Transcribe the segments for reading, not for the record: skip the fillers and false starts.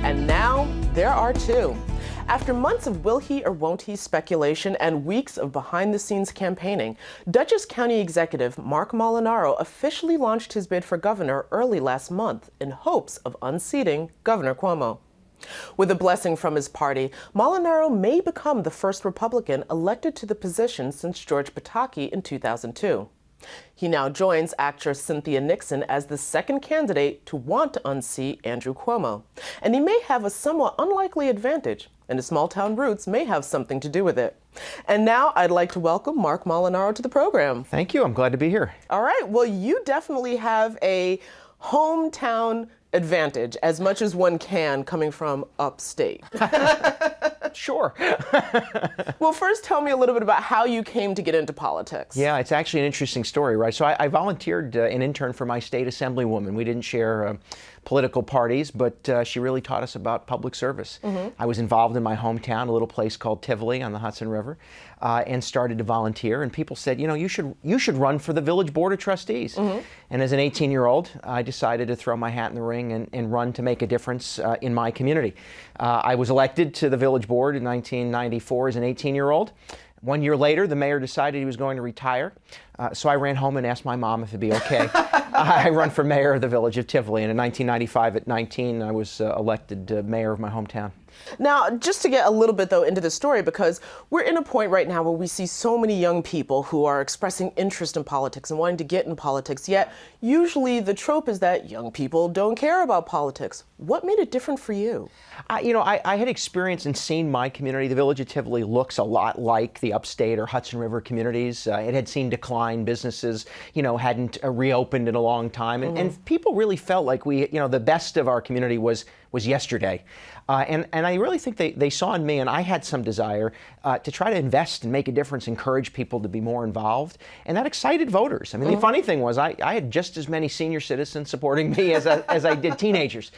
And now there are two. After months of will he or won't he speculation and weeks of behind-the-scenes campaigning, Dutchess County Executive Marc Molinaro officially launched his bid for governor early last month in hopes of unseating Governor Cuomo. With a blessing from his party, Molinaro may become the first Republican elected to the position since George Pataki in 2002. He now joins actress Cynthia Nixon as the second candidate to want to unseat Andrew Cuomo. And he may have a somewhat unlikely advantage, and his small-town roots may have something to do with it. And now I'd like to welcome Marc Molinaro to the program. Thank you. I'm glad to be here. All right. Well, you definitely have a hometown advantage, as much as one can, coming from upstate. Sure. Well, first tell me a little bit about how you came to get into politics. Yeah, it's actually an interesting story, right? So I volunteered an intern for my state assemblywoman. We didn't share political parties, but she really taught us about public service. I was involved in my hometown, a little place called Tivoli on the Hudson River, and started to volunteer. And people said, you know, you should run for the Village Board of Trustees. And as an 18-year-old, I decided to throw my hat in the ring and run to make a difference in my community. I was elected to the Village Board in 1994 as an 18-year-old. 1 year later, the mayor decided he was going to retire. So I ran home and asked my mom if it'd be okay. I run for mayor of the village of Tivoli. And in 1995, at 19, I was elected mayor of my hometown. Now, just to get a little bit, though, into the story, because we're in a point right now where we see so many young people who are expressing interest in politics and wanting to get in politics, yet usually the trope is that young people don't care about politics. What made it different for you? I had experienced and seen my community. The village of Tivoli looks a lot like the upstate or Hudson River communities. It had seen decline. Businesses, hadn't reopened in a long time. And people really felt like the best of our community was yesterday. And I really think they saw in me, and I had some desire to try to invest and make a difference, encourage people to be more involved. And that excited voters. I mean, the funny thing was I had just as many senior citizens supporting me as I did teenagers.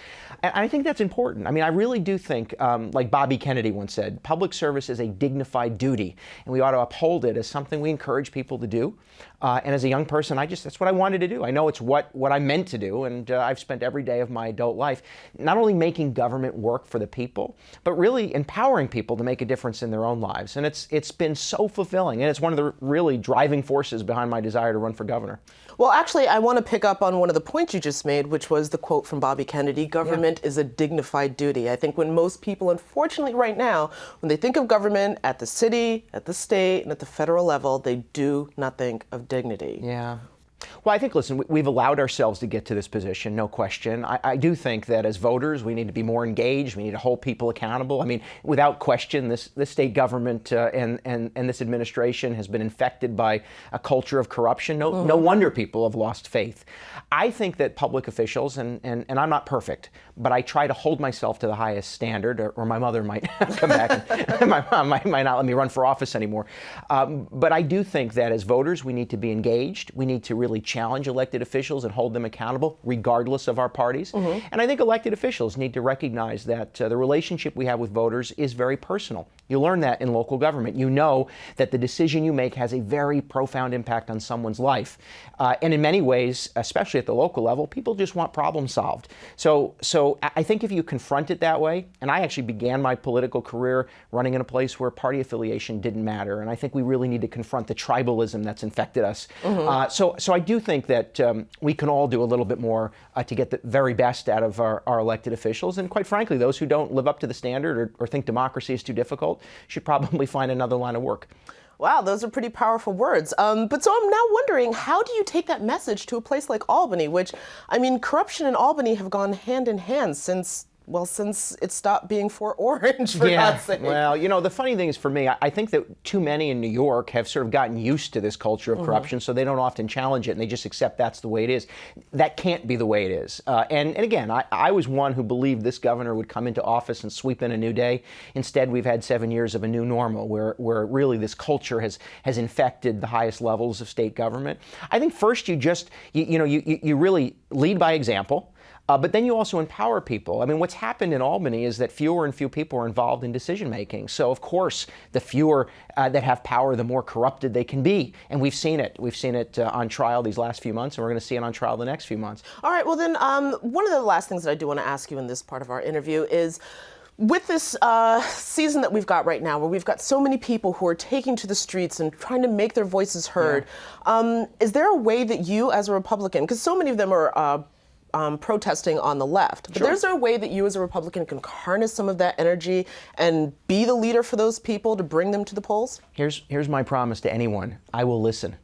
And I think that's important. I mean, I really do think, like Bobby Kennedy once said, public service is a dignified duty, and we ought to uphold it as something we encourage people to do. And as a young person, that's what I wanted to do. I know it's what I meant to do, and I've spent every day of my adult life not only making government work for the people, but really empowering people to make a difference in their own lives. And it's been so fulfilling, and it's one of the really driving forces behind my desire to run for governor. Well, actually, I want to pick up on one of the points you just made, which was the quote from Bobby Kennedy, government is a dignified duty. I think when most people, unfortunately right now, when they think of government at the city, at the state, and at the federal level, they do not think of dignity. Yeah. Well, I think, listen, we've allowed ourselves to get to this position, no question. I do think that as voters, we need to be more engaged. We need to hold people accountable. I mean, without question, this state government and this administration has been infected by a culture of corruption. No wonder people have lost faith. I think that public officials, and I'm not perfect, but I try to hold myself to the highest standard, or my mother might come back and my mom might not let me run for office anymore. But I do think that as voters, we need to be engaged. We need to really challenge elected officials and hold them accountable, regardless of our parties. And I think elected officials need to recognize that the relationship we have with voters is very personal. You learn that in local government. You know that the decision you make has a very profound impact on someone's life. And in many ways, especially at the local level, people just want problems solved. So I think if you confront it that way, and I actually began my political career running in a place where party affiliation didn't matter, and I think we really need to confront the tribalism that's infected us. So I do think that we can all do a little bit more to get the very best out of our elected officials. And quite frankly, those who don't live up to the standard or think democracy is too difficult should probably find another line of work. Wow, those are pretty powerful words. But so I'm now wondering, how do you take that message to a place like Albany, which, I mean, corruption and Albany have gone hand in hand since it stopped being Fort Orange, for God's sake. Well, the funny thing is, for me, I think that too many in New York have sort of gotten used to this culture of corruption, so they don't often challenge it, and they just accept that's the way it is. That can't be the way it is. And again, I was one who believed this governor would come into office and sweep in a new day. Instead, we've had 7 years of a new normal where really this culture has infected the highest levels of state government. I think first you really lead by example. But then you also empower people. I mean, what's happened in Albany is that fewer and fewer people are involved in decision making. So, of course, the fewer that have power, the more corrupted they can be. And we've seen it. We've seen it on trial these last few months, and we're going to see it on trial the next few months. All right, well then, one of the last things that I do want to ask you in this part of our interview is, with this season that we've got right now, where we've got so many people who are taking to the streets and trying to make their voices heard, is there a way that you, as a Republican, because so many of them are protesting on the left, but is there a way that you, as a Republican, can harness some of that energy and be the leader for those people to bring them to the polls? Here's my promise to anyone. I will listen.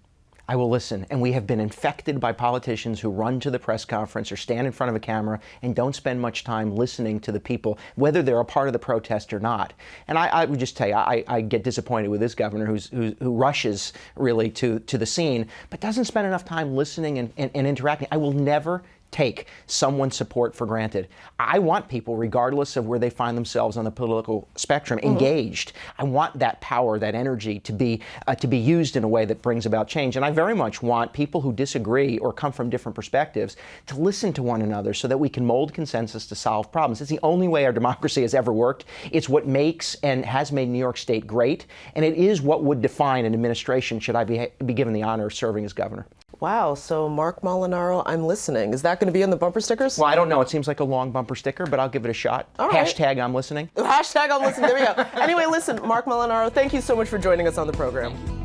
I will listen. And we have been infected by politicians who run to the press conference or stand in front of a camera and don't spend much time listening to the people, whether they're a part of the protest or not. And I would just tell you, I get disappointed with this governor who rushes really to the scene, but doesn't spend enough time listening and interacting. I will never take someone's support for granted. I want people, regardless of where they find themselves on the political spectrum, engaged. I want that power, that energy to be used in a way that brings about change. And I very much want people who disagree or come from different perspectives to listen to one another so that we can mold consensus to solve problems. It's the only way our democracy has ever worked. It's what makes and has made New York State great, and it is what would define an administration should I be given the honor of serving as governor. Wow, so Marc Molinaro, I'm listening. Is that going to be on the bumper stickers? Well, I don't know. It seems like a long bumper sticker, but I'll give it a shot. All right. Hashtag I'm listening. Hashtag I'm listening. There we go. Anyway, listen, Marc Molinaro, thank you so much for joining us on the program.